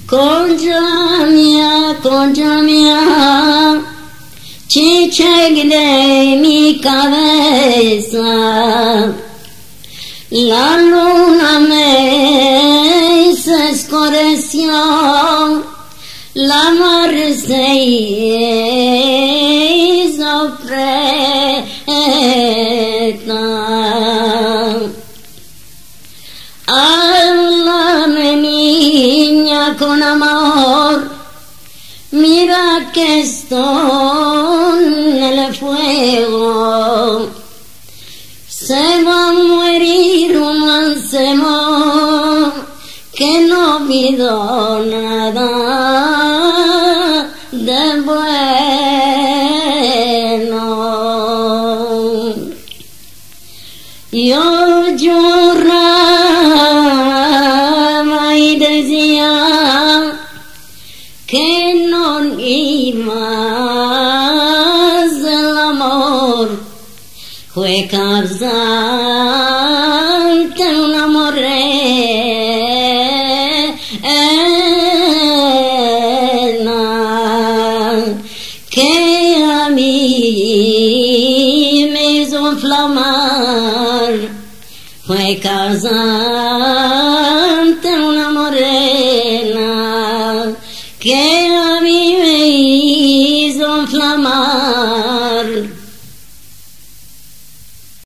contra mía, chicha de mi cabeza, la luna me se escureció, la mar se hizo preta. Háblame, niña, con amor, mira que estoy en el fuego. Se va a morir un mancebo que no pido nada de bueno. Yo lloraba y decía que no ni más el amor fue causante un amor que a mí me hizo inflamar, fue causante